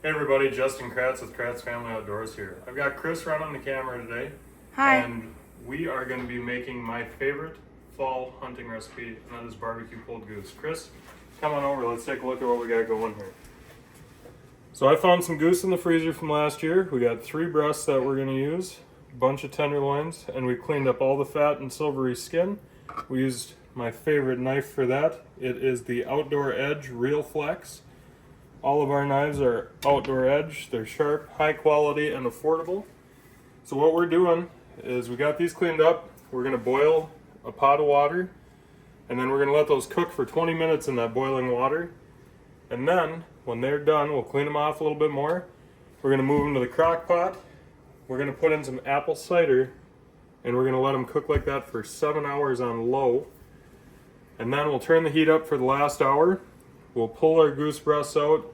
Hey everybody, Justin Kratz with Kratz Family Outdoors here. I've got Chris running the camera today. Hi. And we are going to be making my favorite fall hunting recipe, and that is barbecue pulled goose. Chris, come on over, let's take a look at what we got going here. So I found some goose in the freezer from last year. We got 3 breasts that we're going to use, a bunch of tenderloins, and we cleaned up all the fat and silvery skin. We used my favorite knife for that. It is the Outdoor Edge reelflex. All of our knives are Outdoor Edge. They're sharp, high quality, and affordable. So what we're doing is we got these cleaned up. We're going to boil a pot of water, and then we're going to let those cook for 20 minutes in that boiling water. And then when they're done, we'll clean them off a little bit more. We're going to move them to the crock pot. We're going to put in some apple cider, and we're going to let them cook like that for 7 hours on low. And then we'll turn the heat up for the last hour. We'll pull our goose breasts out.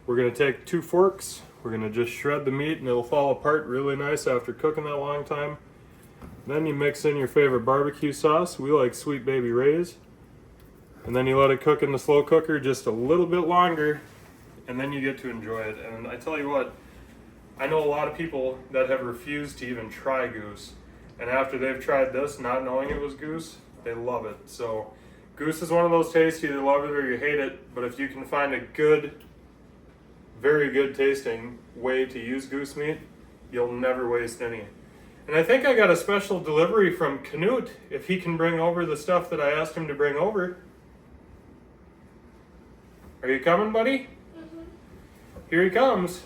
We're going to take 2 forks. We're going to just shred the meat, and it'll fall apart really nice after cooking that long time. Then you mix in your favorite barbecue sauce. We like Sweet Baby Ray's. And then you let it cook in the slow cooker just a little bit longer, and then you get to enjoy it. And I tell you what, I know a lot of people that have refused to even try goose. And after they've tried this, not knowing it was goose, they love it. So goose is one of those tastes, you either love it or you hate it, but if you can find a good, very good tasting way to use goose meat, you'll never waste any. And I think I got a special delivery from Canute, if he can bring over the stuff that I asked him to bring over. Are you coming, buddy? Mm-hmm. Here he comes.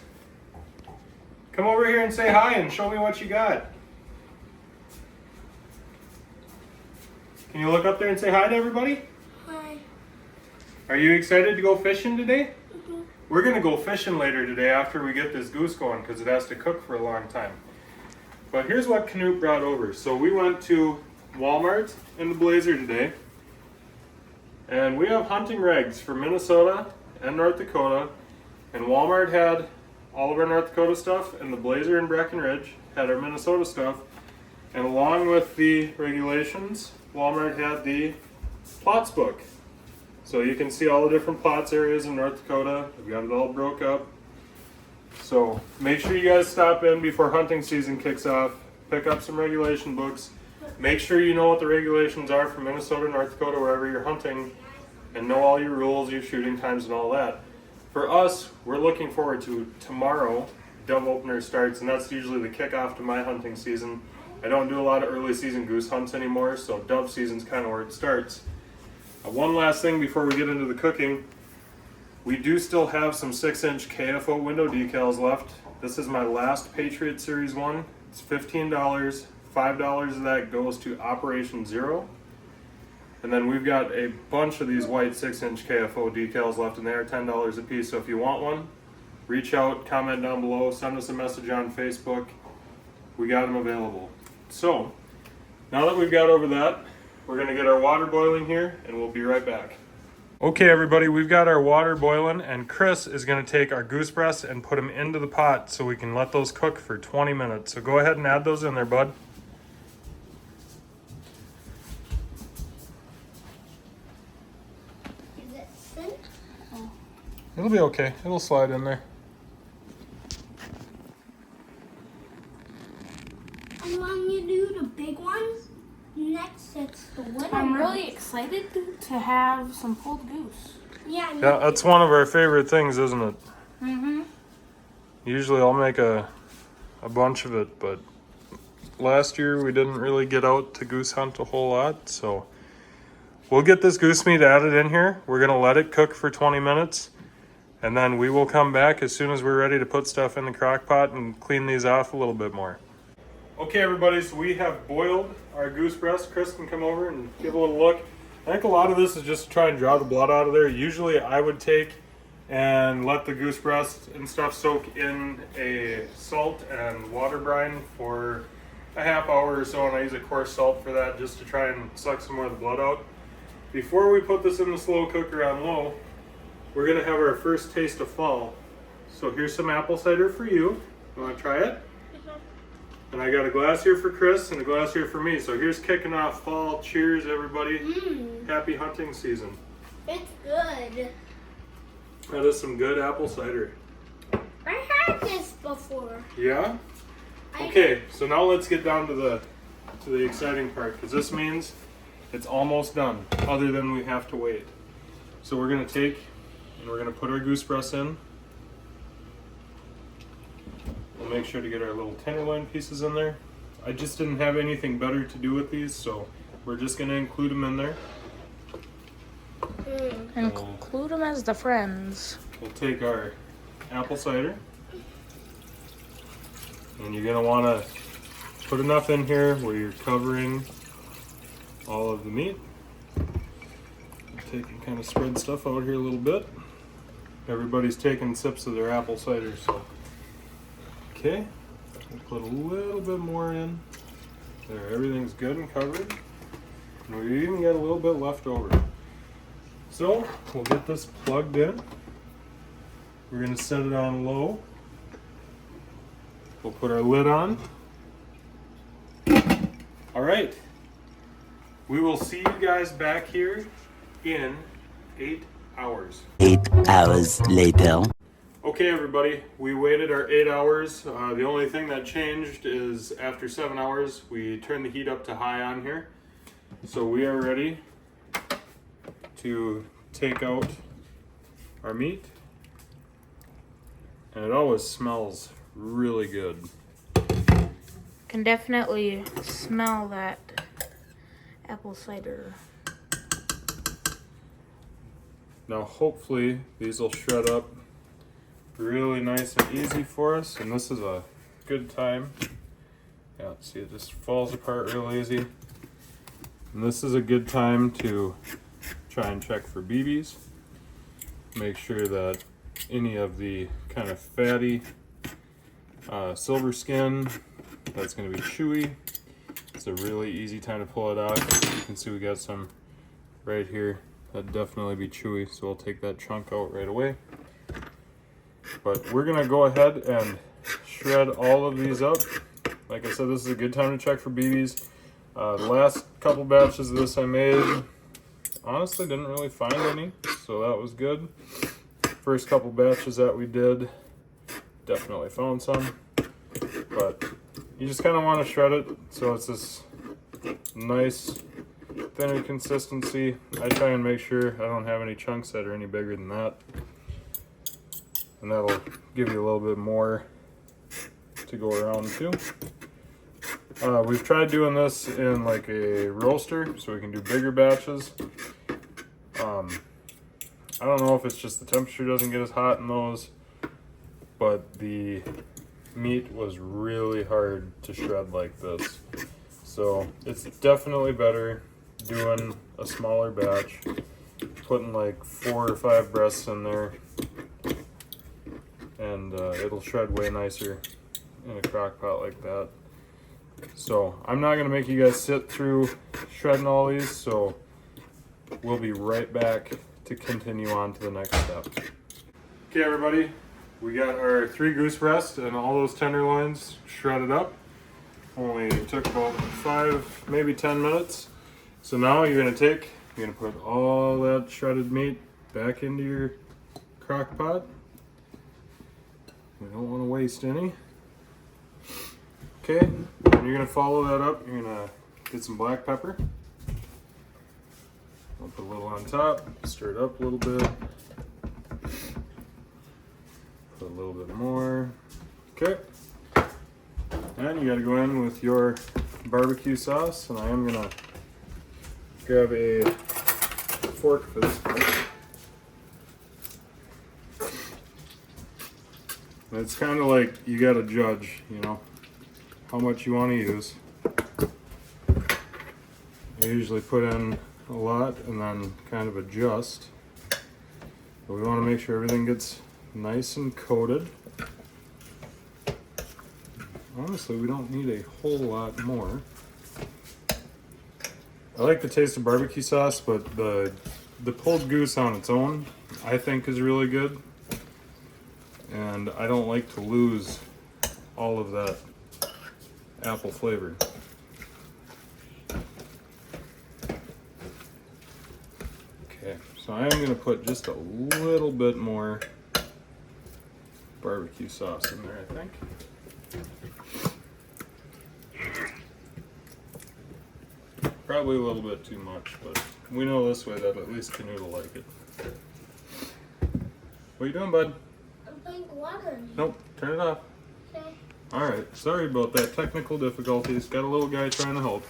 Come over here and say hi and show me what you got. Can you look up there and say hi to everybody? Hi. Are you excited to go fishing today? Mm-hmm. We're going to go fishing later today after we get this goose going because it has to cook for a long time. But here's what Canute brought over. So we went to Walmart in the Blazer today, and we have hunting regs for Minnesota and North Dakota, and Walmart had all of our North Dakota stuff, and the Blazer in Breckenridge had our Minnesota stuff. And along with the regulations, Walmart had the plots book. So you can see all the different plots areas in North Dakota. We've got it all broke up. So make sure you guys stop in before hunting season kicks off. Pick up some regulation books. Make sure you know what the regulations are for Minnesota, North Dakota, wherever you're hunting, and know all your rules, your shooting times, and all that. For us, we're looking forward to tomorrow. Dove opener starts, and that's usually the kickoff to my hunting season. I don't do a lot of early season goose hunts anymore, so dove season's kind of where it starts. One last thing before we get into the cooking. We do still have some 6-inch KFO window decals left. This is my last Patriot Series one. It's $15. $5 of that goes to Operation Zero. And then we've got a bunch of these white 6-inch KFO decals left, and they are $10 a piece. So if you want one, reach out, comment down below, send us a message on Facebook. We got them available. So now that we've got over that, we're going to get our water boiling here, and we'll be right back. Okay, everybody, we've got our water boiling, and Chris is going to take our goose breasts and put them into the pot so we can let those cook for 20 minutes. So go ahead and add those in there, bud. Is it thin? Oh. It'll be okay. It'll slide in there. And when you do the big ones, next it's the little I'm ones. really excited to have some pulled goose. Yeah, Yeah, that's one of our favorite things, isn't it? Mm-hmm. Usually I'll make a bunch of it, but last year we didn't really get out to goose hunt a whole lot, so we'll get this goose meat added in here. We're going to let it cook for 20 minutes, and then we will come back as soon as we're ready to put stuff in the crock pot and clean these off a little bit more. Okay, everybody, so we have boiled our goose breast. Chris can come over and give a little look. I think a lot of this is just to try and draw the blood out of there. Usually I would take and let the goose breast and stuff soak in a salt and water brine for a half hour or so, and I use a coarse salt for that just to try and suck some more of the blood out. Before we put this in the slow cooker on low, we're going to have our first taste of fall. So here's some apple cider for you. You want to try it? And I got a glass here for Chris and a glass here for me. So here's kicking off fall. Cheers, everybody. Happy hunting season. It's good. That is some good apple cider. had this before. Yeah? Okay, so now let's get down to the exciting part, because this means it's almost done, other than we have to wait. So we're gonna take and we're gonna put our goose breasts in. We'll make sure to get our little tenderloin pieces in there. I just didn't have anything better to do with these, so we're just gonna include them in there. Include them as the friends. We'll take our apple cider, and you're gonna wanna put enough in here where you're covering all of the meat. Take and kind of spread stuff out here a little bit. Everybody's taking sips of their apple cider, so. Okay, we'll put a little bit more in. There, everything's good and covered. And we even got a little bit left over. So, we'll get this plugged in. We're gonna set it on low. We'll put our lid on. All right. We will see you guys back here in 8 hours. 8 hours later. Okay, everybody, we waited our 8 hours. The only thing that changed is after 7 hours, we turned the heat up to high on here. So we are ready to take out our meat. And it always smells really good. Can definitely smell that apple cider. Now hopefully these will shred up really nice and easy for us, and this is a good time. Yeah, see, it just falls apart real easy. And this is a good time to try and check for BBs. Make sure that any of the kind of fatty silver skin that's going to be chewy. It's a really easy time to pull it out. You can see we got some right here. That'd definitely be chewy, so we'll take that chunk out right away. But we're gonna go ahead and shred all of these up. Like I said, this is a good time to check for BBs. The last couple batches of this I made, honestly didn't really find any, so that was good. First couple batches that we did, definitely found some. But you just kind of want to shred it so it's this nice thinner consistency. I try and make sure I don't have any chunks that are any bigger than that. And that'll give you a little bit more to go around too. We've tried doing this in like a roaster so we can do bigger batches. I don't know if it's just the temperature doesn't get as hot in those, but the meat was really hard to shred like this. So it's definitely better doing a smaller batch, putting like 4 or 5 breasts in there, and it'll shred way nicer in a crock pot like that. So I'm not gonna make you guys sit through shredding all these, so we'll be right back to continue on to the next step. Okay, everybody, we got our 3 goose breasts and all those tenderloins shredded up. Only took about 5, maybe 10 minutes. So now you're gonna put all that shredded meat back into your crock pot. We don't want to waste any. Okay, and you're gonna follow that up. You're gonna get some black pepper. I'll put a little on top, stir it up a little bit. Put a little bit more. Okay. And you gotta go in with your barbecue sauce, and I am gonna grab a fork for this part. And it's kind of like you gotta judge, you know, how much you want to use. I usually put in a lot and then kind of adjust. But we want to make sure everything gets nice and coated. Honestly, we don't need a whole lot more. I like the taste of barbecue sauce, but the pulled goose on its own, I think, is really good. And I don't like to lose all of that apple flavor. Okay, so I am going to put just a little bit more barbecue sauce in there, I think. Probably a little bit too much, but we know this way that at least Canute will like it. What are you doing, bud? I'm putting water in. Nope, turn it off. Okay. Alright, sorry about that technical difficulties. Got a little guy trying to help.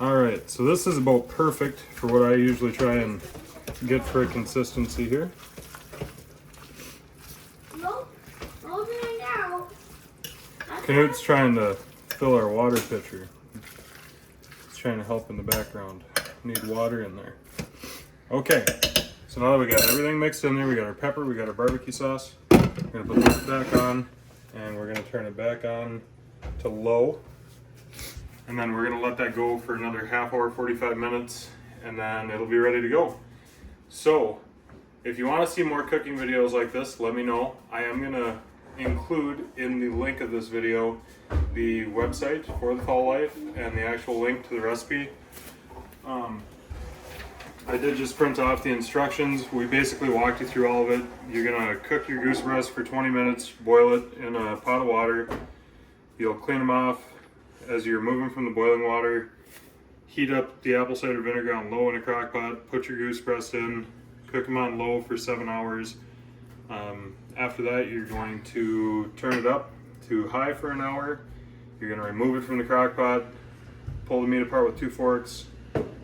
Alright, so this is about perfect for what I usually try and get for a consistency here. Nope. Open it out. Canute's trying to fill our water pitcher. He's trying to help in the background. Need water in there. Okay, so now that we got everything mixed in there, we got our pepper, we got our barbecue sauce. We're gonna put this back on, and we're gonna turn it back on to low. And then we're gonna let that go for another half hour, 45 minutes, and then it'll be ready to go. So, if you wanna see more cooking videos like this, let me know. I am gonna include in the link of this video the website for the Fall Life and the actual link to the recipe. I did just print off the instructions. We basically walked you through all of it. You're gonna cook your goose breast for 20 minutes, boil it in a pot of water. You'll clean them off as you're moving from the boiling water. Heat up the apple cider vinegar on low in a crock pot, put your goose breast in, cook them on low for 7 hours. After that, you're going to turn it up to high for an hour. You're gonna remove it from the crock pot, pull the meat apart with 2 forks,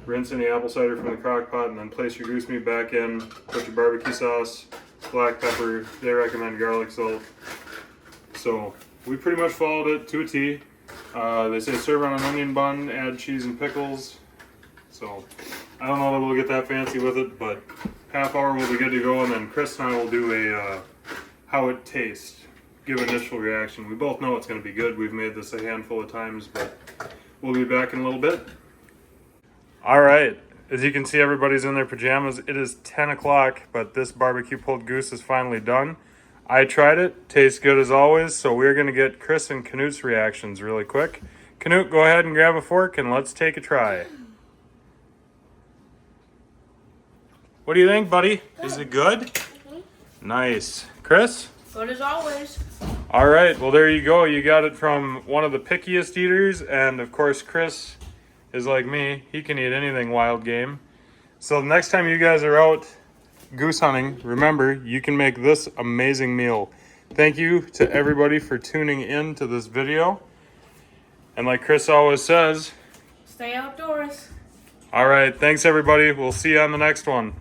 rinse any apple cider from the crock pot, and then place your goose meat back in. Put your barbecue sauce, black pepper, they recommend garlic salt. So we pretty much followed it to a T. They say serve on an onion bun, add cheese and pickles. So I don't know that we'll get that fancy with it, but half hour we'll be good to go, and then Chris and I will do a how it tastes, give initial reaction. We both know it's going to be good. We've made this a handful of times, but we'll be back in a little bit. All right, as you can see, everybody's in their pajamas. It is 10 o'clock, but this barbecue pulled goose is finally done. I tried it, tastes good as always, so we're gonna get Chris and Canute's reactions really quick. Canute, go ahead and grab a fork and let's take a try. What do you think, buddy? Is it good? Nice. Chris? Good as always. All right, well, there you go. You got it from one of the pickiest eaters, and of course, Chris is like me. He can eat anything wild game. So the next time you guys are out goose hunting, remember, you can make this amazing meal. Thank you to everybody for tuning in to this video. And like Chris always says, Stay outdoors. all right, thanks everybody. We'll see you on the next one.